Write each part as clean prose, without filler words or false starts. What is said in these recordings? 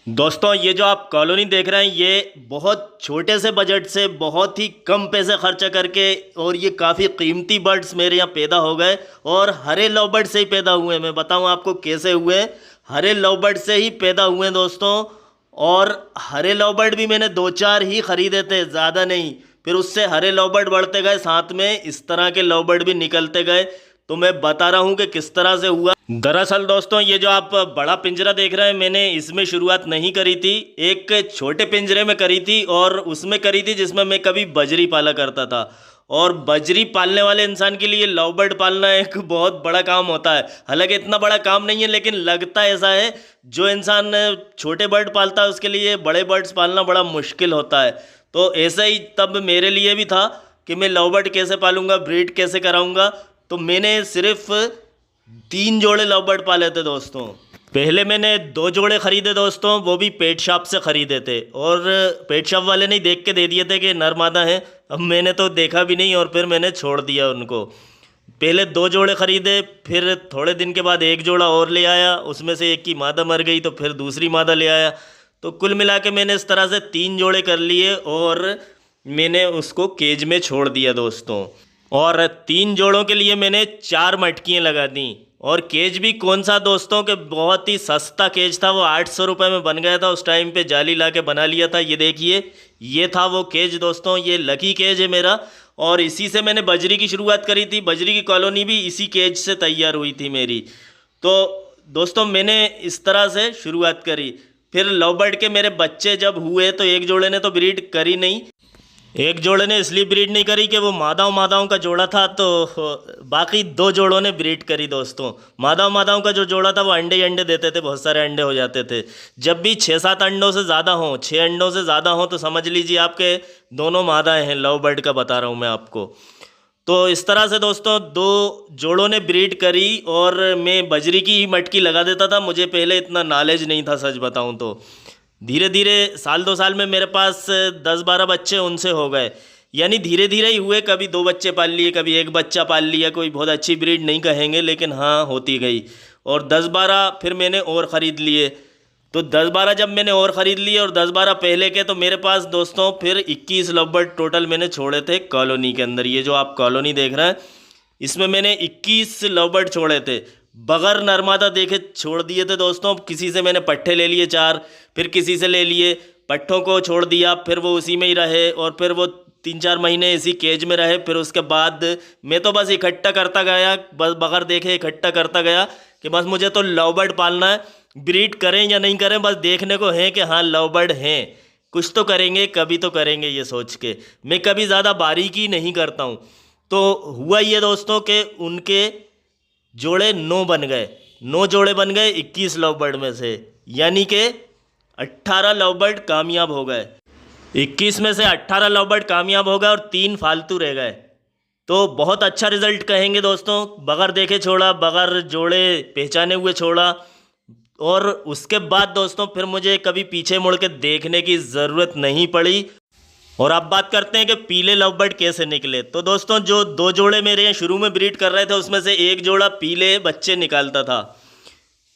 दोस्तों ये जो आप कॉलोनी देख रहे हैं ये बहुत छोटे से बजट से बहुत ही कम पैसे खर्चा करके और ये काफ़ी कीमती बर्ड्स मेरे यहाँ पैदा हो गए और हरे लव बर्ड से ही पैदा हुए हैं। मैं बताऊँ आपको कैसे हुए हैं। हरे लव बर्ड से ही पैदा हुए हैं दोस्तों। और हरे लव बर्ड भी मैंने दो चार ही खरीदे थे, ज़्यादा नहीं। फिर उससे हरे लव बर्ड बढ़ते गए, साथ में इस तरह के लव बर्ड भी निकलते गए। तो मैं बता रहा हूँ कि किस तरह से हुआ। दरअसल दोस्तों ये जो आप बड़ा पिंजरा देख रहे हैं, मैंने इसमें शुरुआत नहीं करी थी, एक छोटे पिंजरे में करी थी। और उसमें करी थी जिसमें मैं कभी बजरी पाला करता था। और बजरी पालने वाले इंसान के लिए लव बर्ड पालना एक बहुत बड़ा काम होता है। हालांकि इतना बड़ा काम नहीं है, लेकिन लगता ऐसा है। जो इंसान छोटे बर्ड पालता है उसके लिए बड़े बर्ड्स पालना बड़ा मुश्किल होता है। तो ऐसा ही तब मेरे लिए भी था कि मैं लव बर्ड कैसे पालूंगा, ब्रीड कैसे कराऊंगा। तो मैंने सिर्फ 3 जोड़े लव बर्ड पाले थे दोस्तों। पहले मैंने 2 जोड़े खरीदे दोस्तों, वो भी पेट शॉप से ख़रीदे थे। और पेट शॉप वाले ने देख के दे दिए थे कि नर मादा है। अब मैंने तो देखा भी नहीं और फिर मैंने छोड़ दिया उनको। पहले 2 जोड़े ख़रीदे, फिर थोड़े दिन के बाद 1 जोड़ा और ले आया। उसमें से एक की मादा मर गई तो फिर दूसरी मादा ले आया। तो कुल मिला के मैंने इस तरह से 3 जोड़े कर लिए और मैंने उसको केज में छोड़ दिया दोस्तों। और 3 जोड़ों के लिए मैंने 4 मटकियाँ लगा दी। और केज भी कौन सा दोस्तों के बहुत ही सस्ता केज था, वो 800 रुपये में बन गया था। उस टाइम पे जाली ला के बना लिया था। ये देखिए, ये था वो केज दोस्तों। ये लकी केज है मेरा। और इसी से मैंने बजरी की शुरुआत करी थी। बजरी की कॉलोनी भी इसी केज से तैयार हुई थी मेरी। तो दोस्तों मैंने इस तरह से शुरुआत करी। फिर लव बर्ड के मेरे बच्चे जब हुए तो एक जोड़े ने तो ब्रीड करी नहीं। एक जोड़े ने इसलिए ब्रीड नहीं करी कि वो मादाओं का जोड़ा था, तो बाकी 2 जोड़ों ने ब्रीड करी दोस्तों। मादाओं का जो जोड़ा था वो अंडे ही अंडे देते थे, बहुत सारे अंडे हो जाते थे। जब भी 6-7 अंडों से ज़्यादा हों, 6 अंडों से ज़्यादा हों, तो समझ लीजिए आपके दोनों मादाएँ हैं। लव बर्ड का बता रहा हूँ मैं आपको। तो इस तरह से दोस्तों 2 जोड़ों ने ब्रीड करी। और मैं बजरी की ही मटकी लगा देता था। मुझे पहले इतना नॉलेज नहीं था, सच बताऊँ तो। धीरे धीरे साल 2 साल में मेरे पास 10-12 बच्चे उनसे हो गए। यानी धीरे धीरे ही हुए। कभी 2 बच्चे पाल लिए, कभी 1 बच्चा पाल लिया। कोई बहुत अच्छी ब्रीड नहीं कहेंगे, लेकिन हाँ होती गई। और 10-12 फिर मैंने और ख़रीद लिए। तो 10-12 जब मैंने और ख़रीद लिए और 10-12 पहले के, तो मेरे पास दोस्तों फिर 21 लव बर्ड टोटल मैंने छोड़े थे कॉलोनी के अंदर। ये जो आप कॉलोनी देख रहे हैं, इसमें मैंने 21 लव बर्ड छोड़े थे, बगैर नरमादा देखे छोड़ दिए थे दोस्तों। किसी से मैंने पट्ठे ले लिए 4, फिर किसी से ले लिए, पट्ठों को छोड़ दिया। फिर वो उसी में ही रहे और फिर वो 3-4 महीने इसी केज में रहे। फिर उसके बाद मैं तो बस इकट्ठा करता गया, बस बगैर देखे इकट्ठा करता गया कि बस मुझे तो लव बर्ड पालना है। ब्रीड करें या नहीं करें, बस देखने को है कि हाँ लव बर्ड हैं, कुछ तो करेंगे, कभी तो करेंगे, ये सोच के मैं कभी ज़्यादा बारीकी नहीं करता हूँ। तो हुआ ये दोस्तों कि उनके जोड़े 9 बन गए। 9 जोड़े बन गए 21 लव बर्ड में से। यानी कि 18 लव बर्ड कामयाब हो गए। 21 में से 18 लव बर्ड कामयाब हो गए और 3 फालतू रह गए। तो बहुत अच्छा रिजल्ट कहेंगे दोस्तों। बगैर देखे छोड़ा, बगैर जोड़े पहचाने हुए छोड़ा। और उसके बाद दोस्तों फिर मुझे कभी पीछे मुड़ के देखने की ज़रूरत नहीं पड़ी। और अब बात करते हैं कि पीले लव बर्ड कैसे निकले। तो दोस्तों जो 2 जोड़े मेरे यहाँ शुरू में ब्रीड कर रहे थे, उसमें से एक जोड़ा पीले बच्चे निकालता था।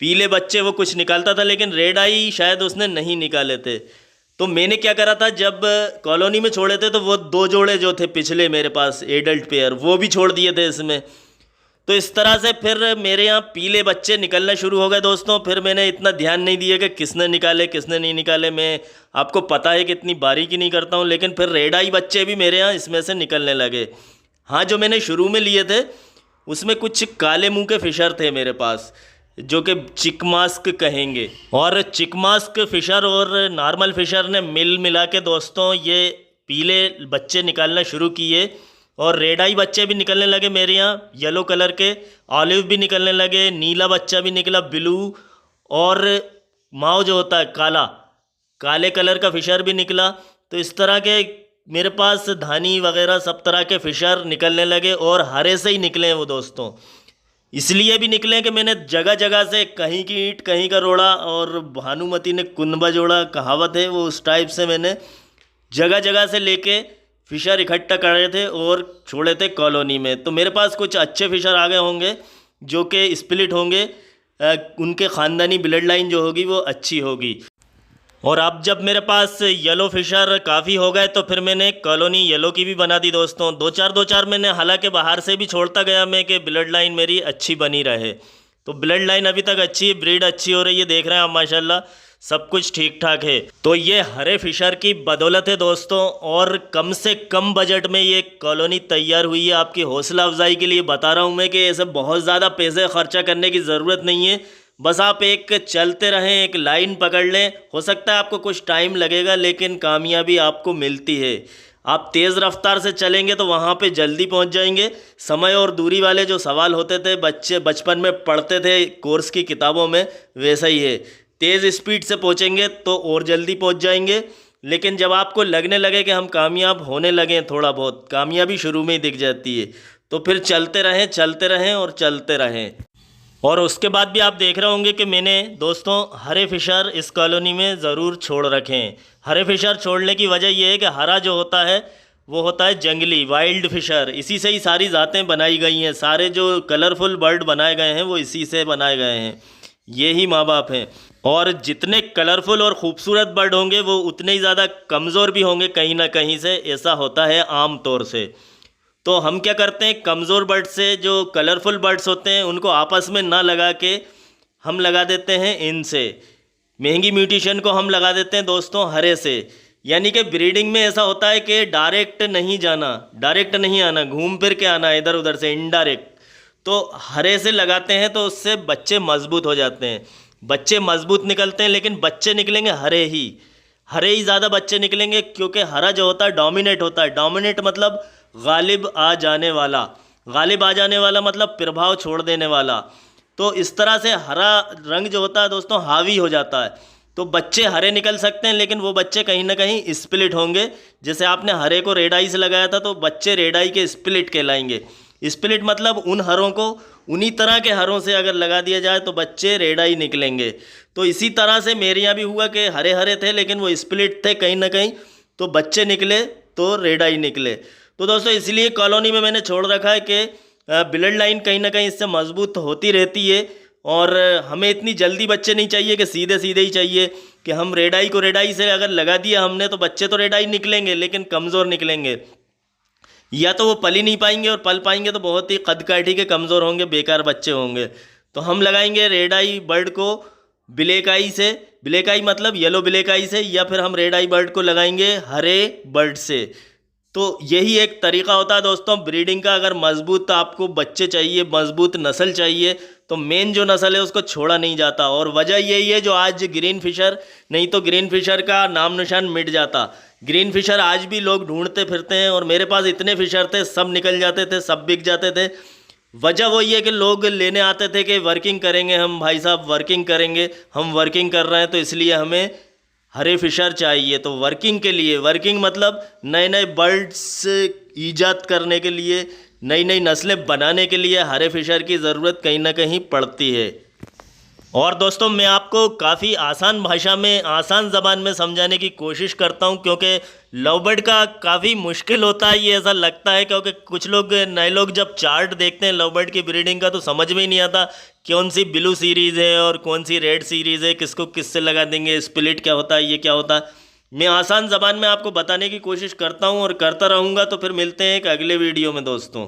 पीले बच्चे वो कुछ निकालता था, लेकिन रेड आई शायद उसने नहीं निकाले थे। तो मैंने क्या करा था, जब कॉलोनी में छोड़े थे तो वो 2 जोड़े जो थे पिछले मेरे पास एडल्ट पेयर, वो भी छोड़ दिए थे इसमें। तो इस तरह से फिर मेरे यहाँ पीले बच्चे निकलना शुरू हो गए दोस्तों। फिर मैंने इतना ध्यान नहीं दिया कि किसने निकाले किसने नहीं निकाले। मैं, आपको पता है कि इतनी बारीकी नहीं करता हूँ। लेकिन फिर रेड आई बच्चे भी मेरे यहाँ इसमें से निकलने लगे। हाँ, जो मैंने शुरू में लिए थे उसमें कुछ काले मुंह के फिशर थे मेरे पास, जो कि चिकमास्क कहेंगे। और चिकमास्क फिशर और नॉर्मल फिशर ने मिल मिला के दोस्तों ये पीले बच्चे निकालना शुरू किए। और रेड आई बच्चे भी निकलने लगे मेरे यहाँ, येलो कलर के। ऑलिव भी निकलने लगे, नीला बच्चा भी निकला, ब्लू। और माओ जो होता है काला, काले कलर का फिशर भी निकला। तो इस तरह के मेरे पास धानी वगैरह सब तरह के फिशर निकलने लगे। और हरे से ही निकले हैं वो दोस्तों। इसलिए भी निकले कि मैंने जगह जगह से, कहीं की ईंट कहीं का रोड़ा, और भानुमति ने कुनबा जोड़ा कहावत है, वो उस टाइप से मैंने जगह जगह से लेके फ़िशर इकट्ठा करे थे और छोड़े थे कॉलोनी में। तो मेरे पास कुछ अच्छे फ़िशर आ गए होंगे जो कि स्प्लिट होंगे। उनके ख़ानदानी ब्लड लाइन जो होगी वो अच्छी होगी। और अब जब मेरे पास येलो फिशर काफ़ी हो गए तो फिर मैंने कॉलोनी येलो की भी बना दी दोस्तों। दो चार मैंने हालांकि बाहर से भी छोड़ता गया मैं कि ब्लड लाइन मेरी अच्छी बनी रहे। तो ब्लड लाइन अभी तक अच्छी है, ब्रीड अच्छी हो रही है, देख रहे हैं आप माशाल्लाह सब कुछ ठीक ठाक है। तो ये हरे फिशर की बदौलत है दोस्तों, और कम से कम बजट में ये कॉलोनी तैयार हुई है। आपकी हौसला अफजाई के लिए बता रहा हूँ मैं कि ऐसे बहुत ज़्यादा पैसे खर्चा करने की ज़रूरत नहीं है। बस आप एक चलते रहें, एक लाइन पकड़ लें। हो सकता है आपको कुछ टाइम लगेगा लेकिन कामयाबी आपको मिलती है। आप तेज़ रफ्तार से चलेंगे तो वहाँ पे जल्दी पहुँच जाएंगे। समय और दूरी वाले जो सवाल होते थे बच्चे बचपन में पढ़ते थे कोर्स की किताबों में, वैसा ही है। तेज़ स्पीड से पहुँचेंगे तो और जल्दी पहुँच जाएंगे। लेकिन जब आपको लगने लगे कि हम कामयाब होने लगे, थोड़ा बहुत कामयाबी शुरू में ही दिख जाती है, तो फिर चलते रहें और चलते रहें। और उसके बाद भी आप देख रहे होंगे कि मैंने दोस्तों हरे फिशर इस कॉलोनी में ज़रूर छोड़ रखे हैं। हरे फिशर छोड़ने की वजह यह है कि हरा जो होता है वो होता है जंगली वाइल्ड फिशर, इसी से ही सारी ज़ातें बनाई गई हैं। सारे जो कलरफुल बर्ड बनाए गए हैं वो इसी से बनाए गए हैं, ये ही माँ बाप हैं। और जितने कलरफुल और ख़ूबसूरत बर्ड होंगे वो उतने ही ज़्यादा कमज़ोर भी होंगे कहीं ना कहीं से, ऐसा होता है आम तौर से। तो हम क्या करते हैं, कमज़ोर बर्ड से जो कलरफुल बर्ड्स होते हैं उनको आपस में ना लगा के हम लगा देते हैं इनसे। महंगी म्यूटेशन को हम लगा देते हैं दोस्तों हरे से। यानी कि ब्रीडिंग में ऐसा होता है कि डायरेक्ट नहीं जाना, डायरेक्ट नहीं आना, घूम फिर के आना इधर उधर से, इनडायरेक्ट। तो हरे से लगाते हैं तो उससे बच्चे मजबूत हो जाते हैं, बच्चे मजबूत निकलते हैं। लेकिन बच्चे निकलेंगे हरे ही ज़्यादा बच्चे निकलेंगे, क्योंकि हरा जो होता है डोमिनेट होता है। डोमिनेट मतलब गालिब आ जाने वाला, गालिब आ जाने वाला मतलब प्रभाव छोड़ देने वाला। तो इस तरह से हरा रंग जो होता है दोस्तों हावी हो जाता है। तो बच्चे हरे निकल सकते हैं लेकिन वो बच्चे कहीं ना कहीं स्प्लिट होंगे। जैसे आपने हरे को रेड आई से लगाया था तो बच्चे रेड आई के स्प्लिट कहलाएंगे। स्प्लिट मतलब उन हरों को उन्हीं तरह के हरों से अगर लगा दिया जाए तो बच्चे रेड आई निकलेंगे। तो इसी तरह से मेरे यहाँ भी हुआ कि हरे हरे थे लेकिन वो स्प्लिट थे कहीं ना कहीं, तो बच्चे निकले तो रेड आई निकले। तो दोस्तों इसलिए कॉलोनी में मैंने छोड़ रखा है कि ब्लड लाइन कहीं ना कहीं इससे मजबूत होती रहती है। और हमें इतनी जल्दी बच्चे नहीं चाहिए कि सीधे सीधे ही चाहिए कि हम रेड आई को रेड आई से अगर लगा दिया हमने तो बच्चे तो रेड आई निकलेंगे लेकिन कमज़ोर निकलेंगे। या तो वो पल ही नहीं पाएंगे, और पल पाएंगे तो बहुत ही कद काठी के कमज़ोर होंगे, बेकार बच्चे होंगे। तो हम लगाएंगे रेड आई बर्ड को ब्लैक आई से, ब्लैक आई मतलब येलो ब्लैक आई से, या फिर हम रेड आई बर्ड को लगाएंगे हरे बर्ड से। तो यही एक तरीका होता है दोस्तों ब्रीडिंग का। अगर मजबूत आपको बच्चे चाहिए, मजबूत नस्ल चाहिए, तो मेन जो नस्ल है उसको छोड़ा नहीं जाता। और वजह यही है जो आज ग्रीन फिशर, नहीं तो ग्रीन फिशर का नाम निशान मिट जाता। ग्रीन फिशर आज भी लोग ढूंढते फिरते हैं, और मेरे पास इतने फिशर थे, सब निकल जाते थे, सब बिक जाते थे। वजह वही है कि लोग लेने आते थे कि वर्किंग करेंगे हम, भाई साहब वर्किंग करेंगे, हम वर्किंग कर रहे हैं तो इसलिए हमें हरे फिशर चाहिए। तो वर्किंग के लिए, वर्किंग मतलब नए नए बर्ड्स ईजाद करने के लिए, नई नई नस्लें बनाने के लिए हरे फिशर की ज़रूरत कहीं ना कहीं पड़ती है। और दोस्तों मैं आपको काफ़ी आसान भाषा में, आसान ज़बान में समझाने की कोशिश करता हूं, क्योंकि लव बर्ड का काफ़ी मुश्किल होता है ये ऐसा लगता है। क्योंकि कुछ लोग, नए लोग जब चार्ट देखते हैं लव बर्ड की ब्रीडिंग का तो समझ में ही नहीं आता कौन सी ब्लू सीरीज़ है और कौन सी रेड सीरीज़ है, किसको किससे लगा देंगे, स्प्लिट क्या होता है, ये क्या होता है। मैं आसान ज़बान में आपको बताने की कोशिश करता हूँ और करता रहूँगा। तो फिर मिलते हैं एक अगले वीडियो में दोस्तों।